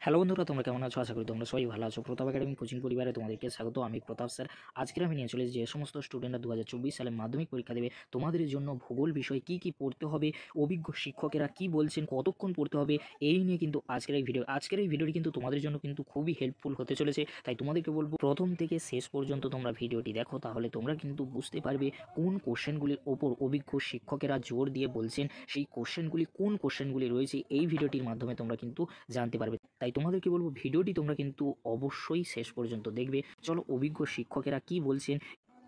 Hello বন্ধুরা, তোমরা কেমন আছো? আশা করি তোমরা সবাই ভালো আছো। প্রতাপ একাডেমি কোচিং পরিবারে তোমাদেরকে স্বাগত। আমি প্রতাপ স্যার। আজকের আমি নিয়ে চলেছি যে সমস্ত স্টুডেন্টরা 2024 সালে মাধ্যমিক পরীক্ষা দেবে, তোমাদের জন্য ভূগোল বিষয় কি কি পড়তে হবে, অভিজ্ঞ শিক্ষকেরা কি বলছেন, কতক্ষণ পড়তে হবে, এই নিয়ে কিন্তু আজকের এই ভিডিওটি কিন্তু তোমাদের জন্য কিন্তু খুবই হেল্পফুল হতে চলেছে। তাই তোমাদেরকে বলবো প্রথম থেকে শেষ পর্যন্ত তোমরা ভিডিওটি দেখো, তাহলে তোমরা কিন্তু বুঝতে পারবে কোন কোশ্চেনগুলির ওপর অভিজ্ঞ শিক্ষকেরা জোর দিয়ে বলছেন, সেই কোন কোশ্চেনগুলি রয়েছে এই ভিডিওটির মাধ্যমে তোমরা কিন্তু জানতে পারবে। তাই তোমাদেরকে বলবো ভিডিওটি তোমরা কিন্তু অবশ্যই শেষ পর্যন্ত দেখবে। চলো অভিজ্ঞ শিক্ষকেরা কি বলছেন।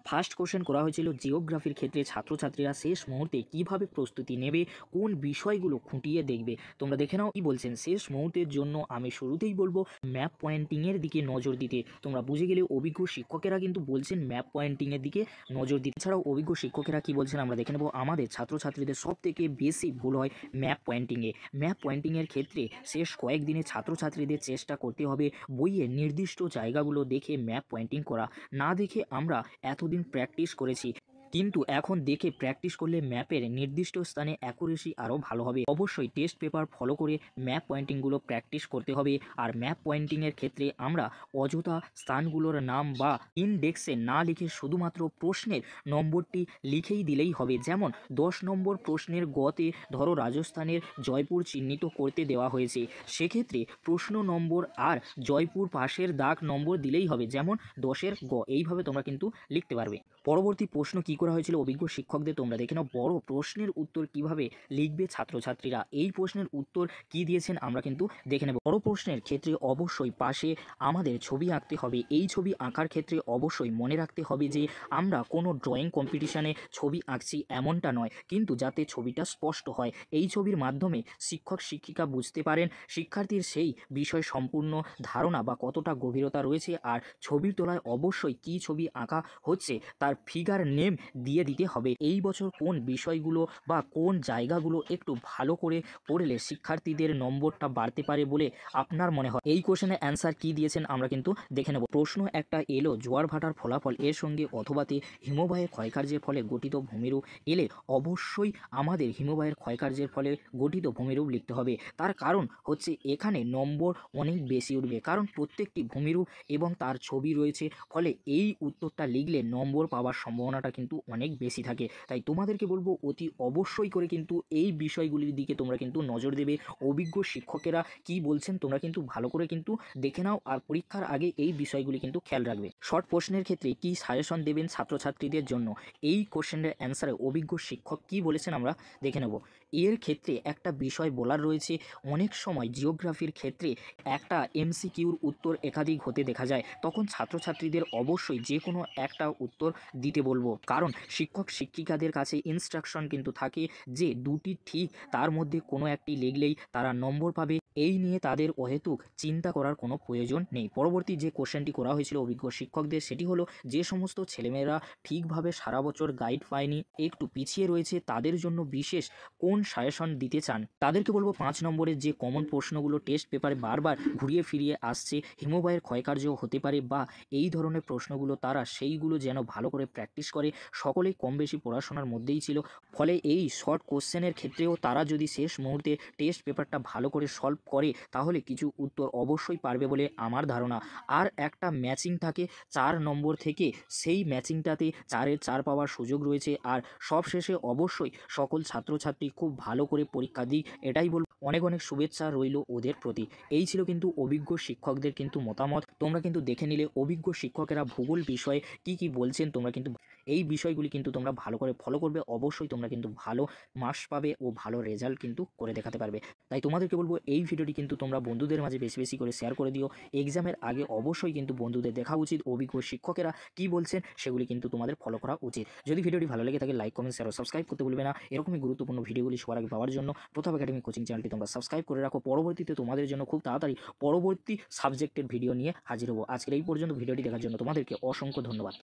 ফার্স্ট কোশ্চেন করা হয়েছিল জিওগ্রাফির ক্ষেত্রে ছাত্রছাত্রীরা শেষ মুহূর্তে কিভাবে প্রস্তুতি নেবে, কোন বিষয়গুলো খুঁটিয়ে দেখবে। তোমরা দেখে নাও কি বলছেন। শেষ মুহূর্তের জন্য আমি শুরুতেই বলবো ম্যাপ পয়েন্টিংয়ের দিকে নজর দিতে। তোমরা বুঝে গেলে অভিজ্ঞ শিক্ষকেরা কিন্তু বলছেন ম্যাপ পয়েন্টিংয়ের দিকে নজর দিতে। এছাড়াও অভিজ্ঞ শিক্ষকেরা কি বলছেন আমরা দেখে নেব। আমাদের ছাত্রছাত্রীদের সব থেকে বেশি ভুল হয় ম্যাপ পয়েন্টিংয়ের ক্ষেত্রে শেষ কয়েকদিনে ছাত্রছাত্রীদের চেষ্টা করতে হবে বইয়ের নির্দিষ্ট জায়গাগুলো দেখে ম্যাপ পয়েন্টিং করা। না দেখে আমরা এতদিন প্র্যাকটিস করেছি, কিন্তু এখন দেখে প্র্যাকটিস করলে ম্যাপের নির্দিষ্ট স্থানে অ্যাকুরেসি আরও ভালো হবে। অবশ্যই টেস্ট পেপার ফলো করে ম্যাপ পয়েন্টিংগুলো প্র্যাকটিস করতে হবে। আর ম্যাপ পয়েন্টিংয়ের ক্ষেত্রে আমরা অযথা স্থানগুলোর নাম বা ইনডেক্সে না লিখে শুধুমাত্র প্রশ্নের নম্বরটি লিখেই দিলেই হবে। যেমন 10 নম্বর প্রশ্নের গতে ধরো রাজস্থানের জয়পুর চিহ্নিত করতে দেওয়া হয়েছে, সেক্ষেত্রে প্রশ্ন নম্বর আর জয়পুর পাশের দাগ নম্বর দিলেই হবে, যেমন 10-এর গ। এইভাবে তোমরা কিন্তু লিখতে পারবে। পরবর্তী প্রশ্ন কি করা হয়েছিল অভিজ্ঞ শিক্ষকদের, তোমরা দেখে নাও। বড় প্রশ্নের উত্তর কিভাবে লিখবে ছাত্রছাত্রীরা, এই প্রশ্নের উত্তর কি দিয়েছেন আমরা কিন্তু দেখে নেব। বড় প্রশ্নের ক্ষেত্রে অবশ্যই পাশে আমাদের ছবি আঁকতে হবে। এই ছবি আঁকার ক্ষেত্রে অবশ্যই মনে রাখতে হবে যে আমরা কোনো ড্রয়িং কম্পিটিশানে ছবি আঁকছি এমনটা নয়, কিন্তু যাতে ছবিটা স্পষ্ট হয়। এই ছবির মাধ্যমে শিক্ষক শিক্ষিকা বুঝতে পারেন শিক্ষার্থীর সেই বিষয় সম্পূর্ণ ধারণা বা কতটা গভীরতা রয়েছে। আর ছবির তোলায় অবশ্যই কী ছবি আঁকা হচ্ছে তার ফিগার নেম দিয়ে দিতে হবে। এই বছর কোন বিষয়গুলো বা কোন জায়গাগুলো একটু ভালো করে পড়লে শিক্ষার্থীদের নম্বরটা বাড়তে পারে বলে আপনার মনে হয়। এই কোশ্চেনের অ্যান্সার কি দিয়েছেন আমরা কিন্তু দেখে নেব। প্রশ্ন একটা এলো, জোয়ার ভাটার ফলাফল এর সঙ্গে অথবাতে হিমবাহের ক্ষয়কার্যের ফলে গঠিত ভূমিরূপ এলে অবশ্যই আমাদের হিমবাহের ক্ষয়কার্যের ফলে গঠিত ভূমিরূপ লিখতে হবে। তার কারণ হচ্ছে এখানে নম্বর অনেক বেশি উঠবে, কারণ প্রত্যেকটি ভূমিরূপ এবং তার ছবি রয়েছে, ফলে এই উত্তরটা লিখলে নম্বর পাওয়ার সম্ভাবনাটা কিন্তু অনেক বেশি থাকে। তাই তোমাদেরকে বলবো অতি অবশ্যই করে কিন্তু এই বিষয়গুলির দিকে তোমরা কিন্তু নজর দেবে। অভিজ্ঞ শিক্ষকেরা কি বলছেন তোমরা কিন্তু ভালো করে কিন্তু দেখে নাও, আর পরীক্ষার আগে এই বিষয়গুলি কিন্তু খেয়াল রাখবে। শর্ট প্রশ্নের ক্ষেত্রে কি সাজেশন দেবেন ছাত্রছাত্রীদের জন্য, এই কোশ্চেনের অ্যান্সারে অভিজ্ঞ শিক্ষক কি বলেছেন আমরা দেখে নেব। এর ক্ষেত্রে একটা বিষয় বলার রয়েছে, অনেক সময় জিওগ্রাফির ক্ষেত্রে একটা এমসিকিউর উত্তর একাধিক হতে দেখা যায়, তখন ছাত্রছাত্রীদের অবশ্যই যে কোনো একটা উত্তর দিতে বলবো, কারণ শিক্ষক শিক্ষিকাদের কাছে ইনস্ট্রাকশন কিন্তু থাকে যে দুটি ঠিক তার মধ্যে কোনো একটি লিখলেই তারা নম্বর পাবে। এই নিয়ে তাদের অহেতুক চিন্তা করার কোনো প্রয়োজন নেই। পরবর্তী যে কোশ্চেনটি করা হয়েছিল অভিজ্ঞ শিক্ষকদের, সেটি হলো যে সমস্ত ছেলেমেয়েরা ঠিকভাবে সারা বছর গাইড পায়নি, একটু পিছিয়ে রয়েছে, তাদের জন্য বিশেষ কোন সাজেশন দিতে চান। তাদেরকে বলবো 5 নম্বরের যে কমন প্রশ্নগুলো টেস্ট পেপারে বারবার ঘুরিয়ে ফিরিয়ে আসছে, হিমবাহের ক্ষয়কার্য হতে পারে বা এই ধরনের প্রশ্নগুলো, তারা সেইগুলো যেন ভালো করে প্র্যাকটিস করে। সকলেই কম বেশি পড়াশোনার মধ্যেই ছিল, ফলে এই শর্ট কোশ্চেনের ক্ষেত্রেও তারা যদি শেষ মুহূর্তে টেস্ট পেপারটা ভালো করে সলভ করে তাহলে কিছু উত্তর অবশ্যই পারবে বলে আমার ধারণা। আর একটা ম্যাচিং থাকে 4 নম্বর থেকে, সেই ম্যাচিংটাতে 4-এর 4 পাওয়ার সুযোগ রয়েছে। আর সবশেষে অবশ্যই সকল ছাত্রছাত্রী খুব ভালো করে পরীক্ষা দিক, এটাই বলব। অনেক অনেক শুভেচ্ছা রইল ওদের প্রতি। এই ছিল কিন্তু অভিজ্ঞ শিক্ষকদের কিন্তু মতামত, তোমরা কিন্তু দেখে নিলে অভিজ্ঞ শিক্ষকেরা ভূগোল বিষয়ে কি কি বলছেন। তোমরা কিন্তু এই বিষয়গুলি কিন্তু তোমরা ভালো করে ফলো করবে, অবশ্যই তোমরা কিন্তু ভালো মার্কস পাবে ও ভালো রেজাল্ট কিন্তু করে দেখাতে পারবে। তাই তোমাদেরকে বলবো এই ভিডিওটি কিন্তু তোমরা বন্ধুদের মাঝে বেশি বেশি করে শেয়ার করে দিও। এক্সামের আগে অবশ্যই কিন্তু বন্ধুদের দেখা উচিত অভিজ্ঞ শিক্ষকেরা কি বলছেন, সেগুলি কিন্তু তোমাদের ফলো করা উচিত। যদি ভিডিওটি ভালো লেগে থাকে লাইক কমেন্ট শেয়ার ও সাবস্ক্রাইব করতে ভুলবে না। এরকমই গুরুত্বপূর্ণ ভিডিওগুলি সবার আগে পাওয়ার জন্য প্রতাপ একাডেমি কোচিং চ্যানেলটি তোমরা সাবস্ক্রাইব করে রাখো। পরবর্তীতে তোমাদের জন্য খুব তাড়াতাড়ি পরবর্তী সাবজেক্টের ভিডিও নিয়ে হাজির হবো। আজকের এই পর্যন্ত ভিডিওটি দেখার জন্য তোমাদেরকে অসংখ্য ধন্যবাদ।